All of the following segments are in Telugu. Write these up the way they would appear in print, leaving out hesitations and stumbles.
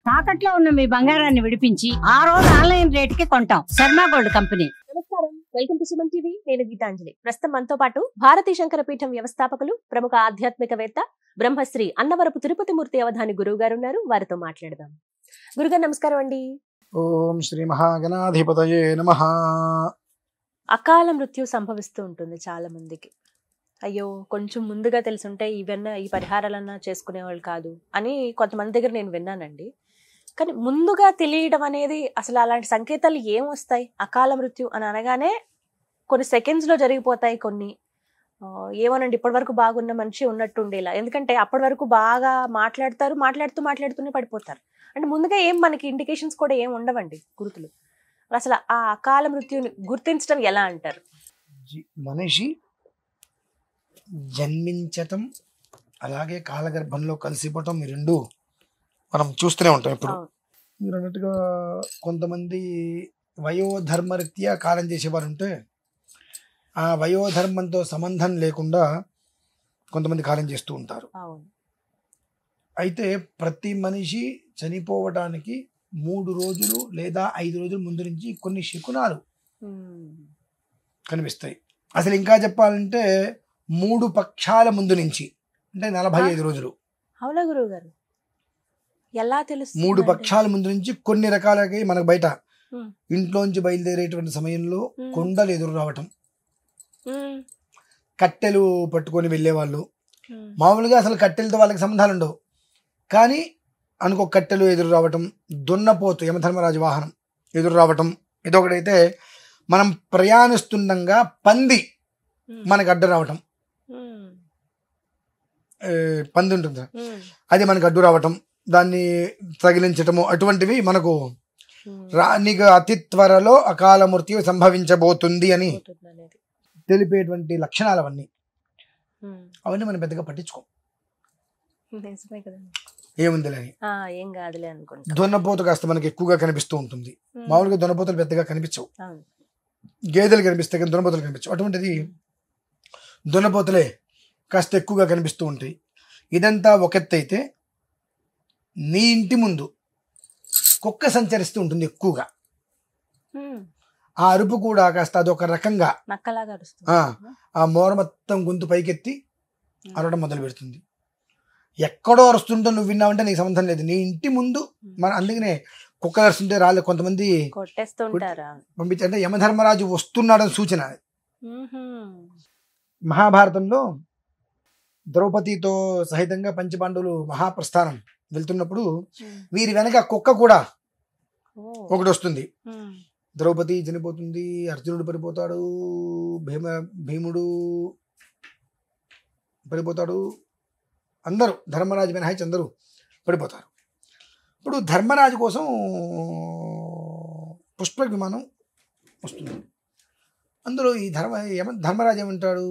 తాకట్లో ఉన్న మీ బంగారాన్ని విడిపించి ఆ రోజు ఆన్లైన్ రేటుకి కొంటాం. Sharma gold company. నమస్కారం, వెల్కమ్ టు సుమన్ టీవీ. నేను గీతాంజలి. ప్రస్తుతం మనతో పాటు భారతీ శంకర పీఠం వ్యవస్థాపకులు, ప్రముఖ ఆధ్యాత్మికవేత్త, బ్రహ్మశ్రీ అన్నవరపు తిరుపతిమూర్తి అవధాని గురువు గారు ఉన్నారు. వారితో మాట్లాడదాం. గురుగారు నమస్కారం అండి. ఓం శ్రీ మహాగణాధిపతయే నమః. అకాల మృత్యు సంభవిస్తూ ఉంటుంది చాలా మందికి. అయ్యో కొంచెం ముందుగా తెలుసుంటే ఇవన్నీ ఈ పరిహారాలన్నా చేసుకునేవాళ్ళు కాదు అని కొంతమంది దగ్గర నేను విన్నానండి. కానీ ముందుగా తెలియడం అనేది అసలు అలాంటి సంకేతాలు ఏం వస్తాయి? అకాల మృత్యు అని అనగానే కొన్ని సెకండ్స్ లో జరిగిపోతాయి. కొన్ని ఏమోనండి, ఇప్పటి వరకు బాగున్న మనిషి ఉన్నట్టు ఉండేలా. ఎందుకంటే అప్పటి వరకు బాగా మాట్లాడుతూనే పడిపోతారు. అంటే ముందుగా ఏం మనకి ఇండికేషన్స్ కూడా ఏం ఉండవండి, గుర్తులు. అసలు ఆ అకాల మృత్యుని గుర్తించడం ఎలా అంటారు? మనిషి జన్మించటం అలాగే కాలగర్భంలో కలిసిపోవటం ఈ రెండు మనం చూస్తూనే ఉంటాం. ఇప్పుడు మీరు అన్నట్టుగా కొంతమంది వయోధర్మరీత్యా కాలం చేసేవారు ఉంటే ఆ వయోధర్మంతో సంబంధం లేకుండా కొంతమంది కాలం చేస్తూ ఉంటారు. అయితే ప్రతి మనిషి చనిపోవడానికి 3 రోజులు లేదా 5 రోజుల ముందు నుంచి కొన్ని శకునాలు కనిపిస్తాయి. అసలు ఇంకా చెప్పాలంటే 3 పక్షాల ముందు నుంచి, అంటే 45 రోజులు. అవునా గురువు గారు? ఎలా తెలుసు? 3 పక్షాల ముందు నుంచి కొన్ని రకాలకి మనకు బయట ఇంట్లోంచి బయలుదేరేటువంటి సమయంలో కొండలు ఎదురు రావటం, కట్టెలు పట్టుకొని వెళ్ళేవాళ్ళు. మామూలుగా అసలు కట్టెలతో వాళ్ళకి సంబంధాలు ఉండవు, కానీ అనుకో కట్టెలు ఎదురు రావటం, దున్నపోతు యమధర్మరాజు వాహనం ఎదురు రావటం, ఇదొకటైతే మనం ప్రయాణిస్తుండగా పంది మనకు అడ్డు రావటం, పంది ఉంటుంది అది మనకు అడ్డు రావటం, దాన్ని తగిలించటము, అటువంటివి మనకు నీకు అతి త్వరలో అకాల మృత్యు సంభవించబోతుంది అని తెలిపేటువంటి లక్షణాలు అవన్నీ. అవన్నీ మనం పెద్దగా పట్టించుకోం, ఏముందిలే అని. దున్నపోతు కాస్త మనకి ఎక్కువగా కనిపిస్తూ ఉంటుంది. మామూలుగా దున్నపోతులు పెద్దగా కనిపించవు, గేదెలు కనిపిస్తాయి కానీ దున్నపోతులు కనిపించవు. అటువంటిది దున్నపోతులే కాస్త ఎక్కువగా కనిపిస్తూ ఉంటాయి. ఇదంతా ఒక ఎత్తు అయితే, నీ ఇంటి ముందు కుక్క సంచరిస్తూ ఉంటుంది ఎక్కువగా. ఆ అరుపు కూడా కాస్త అదొక రకంగా ఆ మోర మొత్తం గొంతు పైకెత్తి అరవడం మొదలు పెడుతుంది. ఎక్కడో అరుస్తుంటో నువ్వు విన్నావంటే నీకు సంబంధం లేదు, నీ ఇంటి ముందు. మన అందుకనే కుక్క అరుస్తుంటే రాళ్ళు కొంతమంది పంపించారంటే యమధర్మరాజు వస్తున్నాడని సూచన. మహాభారతంలో ద్రౌపదితో సహితంగా పంచపాండవులు మహాప్రస్థానం వెళ్తున్నప్పుడు వీరి వెనక కుక్క కూడా ఒకటి వస్తుంది. ద్రౌపది చనిపోతుంది, అర్జునుడు పడిపోతాడు, భీముడు పడిపోతాడు, అందరూ ధర్మరాజు మినహాయించి అందరూ పడిపోతారు. ఇప్పుడు ధర్మరాజు కోసం పుష్ప విమానం వస్తుంది. అందులో ఈ ధర్మరాజు ఏమంటాడు,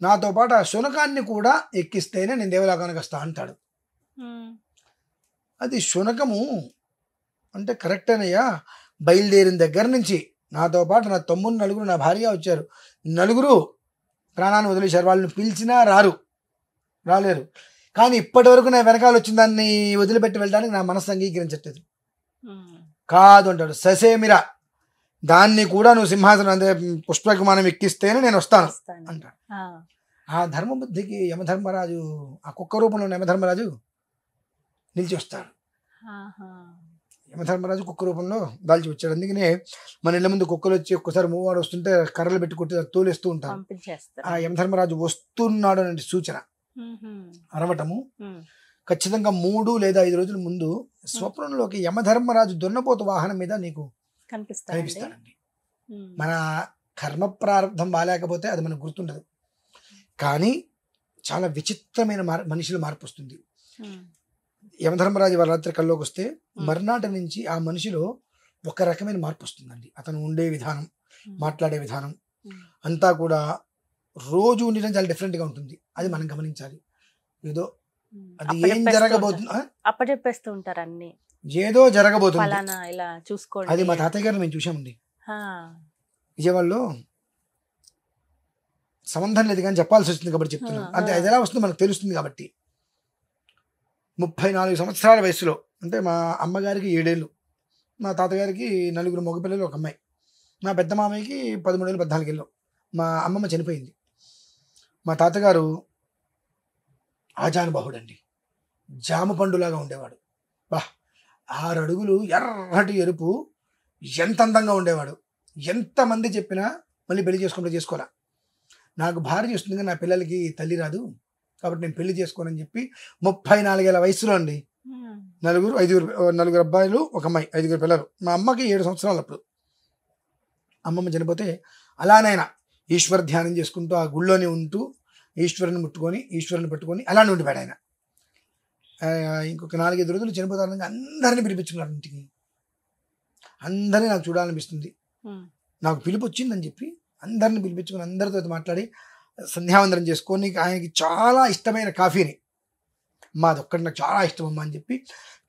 నాతో పాటు ఆ శునకాన్ని కూడా ఎక్కిస్తేనే నేను దేవలోకానికి వస్తా అంటాడు. అది శునకము అంటే కరెక్టేనయ్యా, బయలుదేరిన దగ్గర నుంచి నాతో పాటు నా తమ్ముడు నలుగురు, నా భార్య వచ్చారు, నలుగురు ప్రాణాన్ని వదిలేశారు. వాళ్ళని పిలిచినా రాలేరు. కానీ ఇప్పటి వరకు నా వెనకాల వచ్చిన దాన్ని వదిలిపెట్టి వెళ్ళడానికి నా మనసు అంగీకరించట్లేదు. కాదు అంటాడు, ససేమిరా, దాన్ని కూడా నువ్వు సింహాసనం అంటే పుష్ప విమానం ఎక్కిస్తేనే నేను వస్తాను అంటాడు. ఆ ధర్మబుద్ధికి యమధర్మరాజు, ఆ కుక్క రూపంలో యమధర్మరాజు నిలిచి వస్తాడు. యమధర్మరాజు కుక్క రూపంలో దాల్చి వచ్చాడు. అందుకనే మన ఇళ్ళ ముందు కుక్కలు వచ్చి ఒక్కసారి మూవాడు వస్తుంటే కర్రలు పెట్టి కొట్టి తోలేస్తూ ఉంటారు. ఆ యమధర్మరాజు వస్తున్నాడు అనే సూచన. అరవటము ఖచ్చితంగా 3 లేదా 5 రోజుల ముందు స్వప్నంలోకి యమధర్మరాజు దున్నపోతు వాహనం మీద నీకు కనిపిస్తాడండి. మన కర్మ ప్రారంభం బాలేకపోతే అది మనకు గుర్తుండదు, కానీ చాలా విచిత్రమైన మనిషిలో మార్పు వస్తుంది. యమధర్మరాజు వాళ్ళ రాత్రి కల్లోకి వస్తే మర్నాటి నుంచి ఆ మనిషిలో ఒక రకమైన మార్పు వస్తుందండి. అతను ఉండే విధానం, మాట్లాడే విధానం అంతా కూడా రోజు ఉండడం చాలా డిఫరెంట్గా ఉంటుంది. అది మనం గమనించాలి. ఏదో అది ఏం జరగబోతుంది అప్పచెప్పేస్తూ ఉంటారు, అన్ని ఏదో జరగబోతుంది. అది మా తాతయ్య గారు మేము చూసామండి విజయవాడలో. సంబంధం లేదు కానీ చెప్పాల్సి వస్తుంది కాబట్టి చెప్తున్నాను. అంటే అది ఎలా వస్తుందో మనకు తెలుస్తుంది కాబట్టి. 34 సంవత్సరాల వయసులో, అంటే మా అమ్మగారికి 7 ఏళ్ళు, మా తాతగారికి 4 మగపిల్లలు, ఒక అమ్మాయి, మా పెద్ద మామయ్యకి 13 ఏళ్ళు 14 ఏళ్ళు. మా అమ్మమ్మ చనిపోయింది. మా తాతగారు ఆజానుబాహుడండి, జామ పండులాగా ఉండేవాడు. బా 6 అడుగులు, ఎర్రటి ఎరుపు, ఎంత అందంగా ఉండేవాడు. ఎంతమంది చెప్పినా మళ్ళీ పెళ్లి చేసుకోవాలా, నాకు భార్య చేస్తుంది కానీ నా పిల్లలకి తల్లి రాదు కాబట్టి నేను పెళ్లి చేసుకోనని చెప్పి 34 ఏళ్ళ వయసులో అండి, 4 అబ్బాయిలు, ఒక అమ్మాయి, 5 పిల్లలు. మా అమ్మకి 7 సంవత్సరాలు అప్పుడు. అమ్మమ్మ చనిపోతే అలానైనా ఈశ్వర ధ్యానం చేసుకుంటూ ఆ గుళ్ళోనే ఉంటూ ఈశ్వరుని ముట్టుకొని ఈశ్వరుని పట్టుకొని అలానే ఉండిపోయాడు ఆయన. ఇంకొక 4-5 రోజులు చనిపోతారని అందరినీ పిలిపించుకున్నారు ఇంటికి. అందరినీ నాకు చూడాలనిపిస్తుంది, నాకు పిలుపు వచ్చిందని చెప్పి అందరిని పిలిపించుకొని అందరితో మాట్లాడి సంధ్యావందనం చేసుకొని ఆయనకి చాలా ఇష్టమైన కాఫీని, మాదొక్కటి నాకు చాలా ఇష్టం అమ్మా అని చెప్పి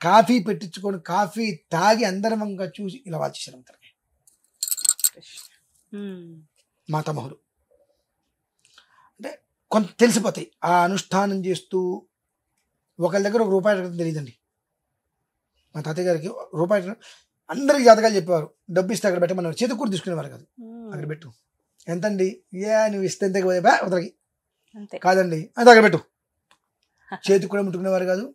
కాఫీ పెట్టించుకొని కాఫీ తాగి అందరం వంక చూసి ఇలా వాల్చేశారు అంతా మా తమ్ముడు. అంటే కొంత తెలిసిపోతాయి ఆ అనుష్ఠానం చేస్తూ. ఒకళ్ళ దగ్గర ఒక రూపాయి అడగడం తెలియదండి మా తాతయ్య గారికి. రూపాయి అందరికి జాతకాలు చెప్పేవారు, డబ్బు ఇస్తే అక్కడ పెట్టమన్నారు, చేతికి కూడా తీసుకునేవారు కాదు. అక్కడ పెట్టు, ఎంతండి, నువ్వు ఇస్తే ఎంత ఉదరికి కాదండి, అది అక్కడ పెట్టు, చేతికి కూడా ముట్టుకునేవారు కాదు,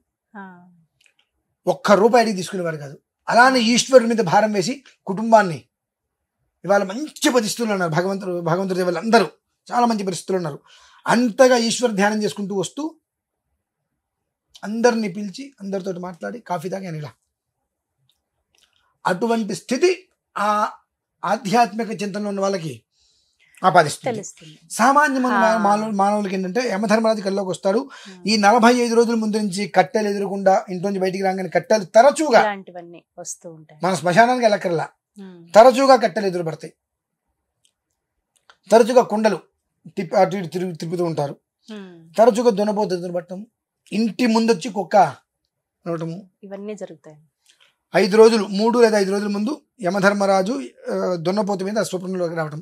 ఒక్క రూపాయి అడిగి తీసుకునేవారు కాదు. అలానే ఈశ్వరుడి మీద భారం వేసి కుటుంబాన్ని ఇవాళ మంచి పరిస్థితులు ఉన్నారు. భగవంతుడి దేవుళ్ళు అందరూ చాలా మంచి పరిస్థితులు ఉన్నారు. అంతగా ఈశ్వర ధ్యానం చేసుకుంటూ వస్తూ అందరినీ పిలిచి అందరితో మాట్లాడి కాఫీ తాగి అని ఇలా. అటువంటి స్థితి ఆ ఆధ్యాత్మిక చింతనలో ఉన్న వాళ్ళకి ఆపాదిస్తుంది. సామాన్య మానవులకి ఏంటంటే యమధర్మరాజు కల్లోకి వస్తాడు. ఈ 45 రోజుల ముందు నుంచి కట్టెలు ఎదురకుండా ఇంట్లోంచి బయటికి రాగానే కట్టెలు తరచుగా వస్తూ ఉంటాయి. మన శ్మశానానికి వెళ్ళక్కర్లా, తరచుగా కట్టెలు ఎదురు పడతాయి. తరచుగా కుండలు అటు ఇటు తిప్పుతూ ఉంటారు. తరచుగా దున్నపోతు ఎదురు పట్టడం, ఇంటి ముందొచ్చి కుక్క నడవటము, ఇవన్నీ జరుగుతాయి. 5 రోజులు 3 లేదా 5 రోజుల ముందు యమధర్మరాజు దున్నపోతు మీద స్వప్నంలోకి రావటం,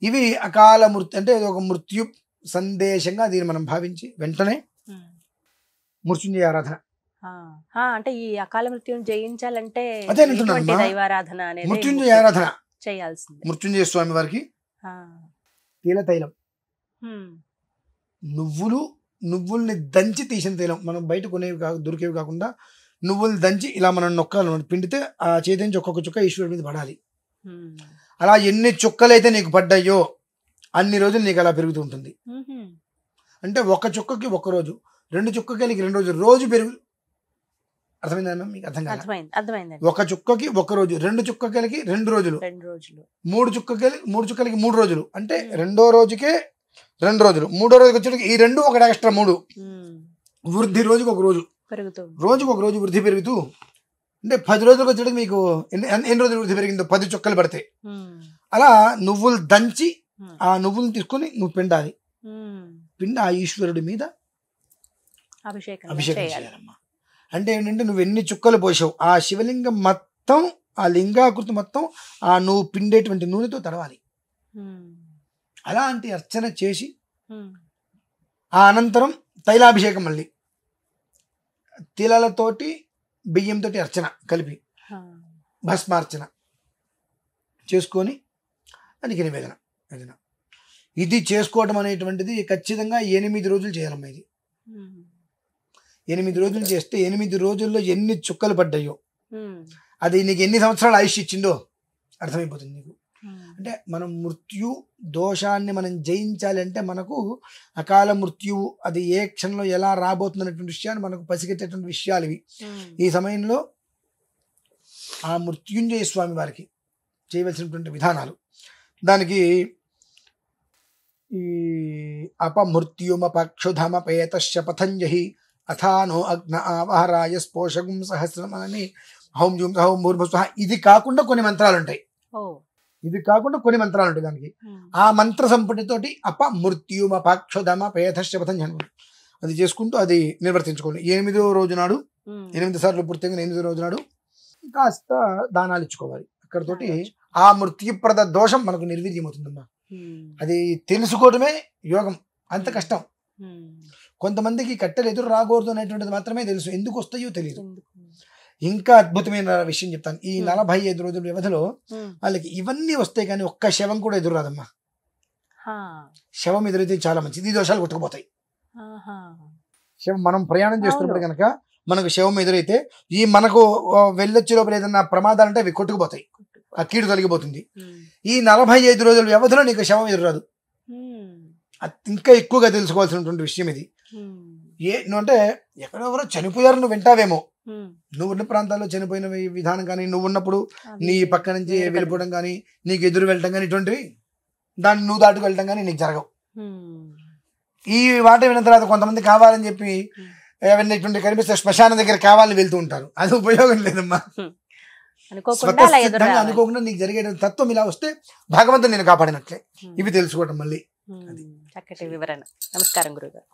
ఇవి అకాల మృత్యు, అంటే ఒక మృత్యు సందేశంగా దీన్ని మనం భావించి వెంటనే మృత్యుంజయ ఆరాధన. అంటే ఈ అకాల మృత్యుని జయించాలంటే అదే దైవారాధన అనేది మృత్యుంజయ ఆరాధన చేయాల్సింది. మృత్యుంజయ స్వామి వారికి తైల తైలం, నువ్వుల్ని దంచి తీసిన తైలం, మనం బయట కొనేవి దొరికేవి కాకుండా నువ్వులు దంచి ఇలా మనం నొక్కాలి, పిండితే ఆ చేతి నుంచి ఒక్కొక్క చుక్క ఈశ్వరుడి మీద పడాలి. అలా ఎన్ని చుక్కలైతే నీకు పడ్డాయో అన్ని రోజులు నీకు అలా పెరుగుతూ ఉంటుంది. అంటే ఒక చుక్కకి 1 రోజు, 2 చుక్కకి 2 రోజులు, రోజు పెరుగు. అర్థమైందా మీకు? అర్థం కాదు. 1 చుక్కకి 1 రోజు, 2 చుక్కలకి 2 రోజులు, 3 చుక్కలకి 3 రోజులు, అంటే 2వ రోజుకే 2 రోజులు, 3వ రోజుకి వచ్చేటికి ఈ 2 ఒకటి ఎక్స్ట్రా 3 వృద్ధి, రోజుకి 1 రోజు, రోజుకి 1 రోజు వృద్ధి పెరుగుతూ, అంటే 10 రోజులకు వచ్చేటికి మీకు ఎన్ని రోజులు వృద్ధి పెరిగిందో 10 చుక్కలు పడతాయి. అలా నువ్వులు దంచి ఆ నువ్వులను తీసుకొని నువ్వు పిండాలి. పిండి ఆ ఈశ్వరుడి మీద అభిషేకం చేయాలమ్మా. అంటే ఏంటంటే నువ్వు ఎన్ని చుక్కలు పోసావు ఆ శివలింగం మొత్తం, ఆ లింగాకృతి మొత్తం ఆ నువ్వు పిండేటువంటి నూనెతో తడవాలి. అలాంటి అర్చన చేసి ఆ అనంతరం తైలాభిషేకం, మళ్ళీ తిలలతోటి బియ్యంతో అర్చన కలిపి భస్మార్చన చేసుకొని దానికి నివేదన. ఇది చేసుకోవడం అనేటువంటిది ఖచ్చితంగా 8 రోజులు చేయాలమ్మా. ఇది 8 రోజులు చేస్తే 8 రోజుల్లో ఎన్ని చుక్కలు పడ్డాయో అది నీకు ఎన్ని సంవత్సరాలు ఆయుష్ ఇచ్చిందో అర్థమైపోతుంది నీకు. అంటే మనం మృత్యు దోషాన్ని మనం జయించాలి అంటే మనకు అకాల మృత్యువు అది ఏ క్షణంలో ఎలా రాబోతున్నటువంటి విషయాన్ని మనకు పసిగట్టేటువంటి విషయాలు ఇవి. ఈ సమయంలో ఆ మృత్యుంజయ స్వామి వారికి చేయవలసినటువంటి విధానాలు, దానికి ఈ అపమృత్యుమపక్షుధమపేతశ్చ పతంజహి అథానో అగ్న ఆవహరాయ స్పోషకం సహస్రం అని హౌం జూం హౌం భూర్భువః. ఇది కాకుండా కొన్ని మంత్రాలు ఉంటాయి. దానికి ఆ మంత్ర సంపుటితోటి అపమృత్యుమపక్షుధమపేతశ్చ పతంజహి అది చేసుకుంటూ అది నిర్వర్తించుకోండి. 8వ రోజు నాడు 8 సార్లు పూర్తిగా 8వ రోజు నాడు కాస్త దానాలు ఇచ్చుకోవాలి. అక్కడతోటి ఆ మృత్యుప్రద దోషం మనకు నిర్వీర్యమవుతుందమ్మా. అది తెలుసుకోవడమే యోగం, అంత కష్టం. కొంతమందికి కట్టెలు ఎదురు రాకూడదు అనేటువంటిది మాత్రమే తెలుసు, ఎందుకు వస్తాయో తెలియదు. ఎందుకు? ఇంకా అద్భుతమైన విషయం చెప్తాను. ఈ 45 రోజుల వ్యవధిలో వాళ్ళకి ఇవన్నీ వస్తాయి కానీ ఒక్క శవం కూడా ఎదురు రాదమ్మా. శవం ఎదురైతే చాలా మంచిది, ఈ దోషాలు కొట్టుకుపోతాయి. శవం మనం ప్రయాణం చేస్తున్నప్పుడు కనుక మనకు శవం ఎదురైతే ఈ మనకు వెళ్ళొచ్చి లోపల ఏదన్నా ప్రమాదాలు అంటే అవి కొట్టుకుపోతాయి, ఆ కీడు తొలగిపోతుంది. ఈ 45 రోజుల వ్యవధిలో నీకు శవం ఎదురాదు. ఇంకా ఎక్కువగా తెలుసుకోవాల్సినటువంటి విషయం ఇది. నువ్వు అంటే ఎక్కడెవరో చనిపోయారు నువ్వు వింటావేమో, నువ్వు ఉన్న ప్రాంతాల్లో చనిపోయిన విధానం కానీ, నువ్వు ఉన్నప్పుడు నీ పక్క నుంచి వెళ్ళిపోవడం కానీ, నీకు ఎదురు వెళ్ళటం కానీ, ఇటువంటివి దాన్ని నువ్వు దాటుకు వెళ్ళటం కానీ నీకు జరగవు. ఈ మాట విన్న తర్వాత కొంతమంది కావాలని చెప్పి ఏమైనా ఇటువంటి కనిపిస్తే శ్మశానం దగ్గర కావాలని వెళ్తూ ఉంటారు, అది ఉపయోగం లేదమ్మా. అనుకోకుండా నీకు జరిగే తత్వం ఇలా వస్తే భగవంతుడు నేను కాపాడినట్లే. ఇవి తెలుసుకోవటం మళ్ళీ చక్కటి వివరణ. నమస్కారం గురుగారు.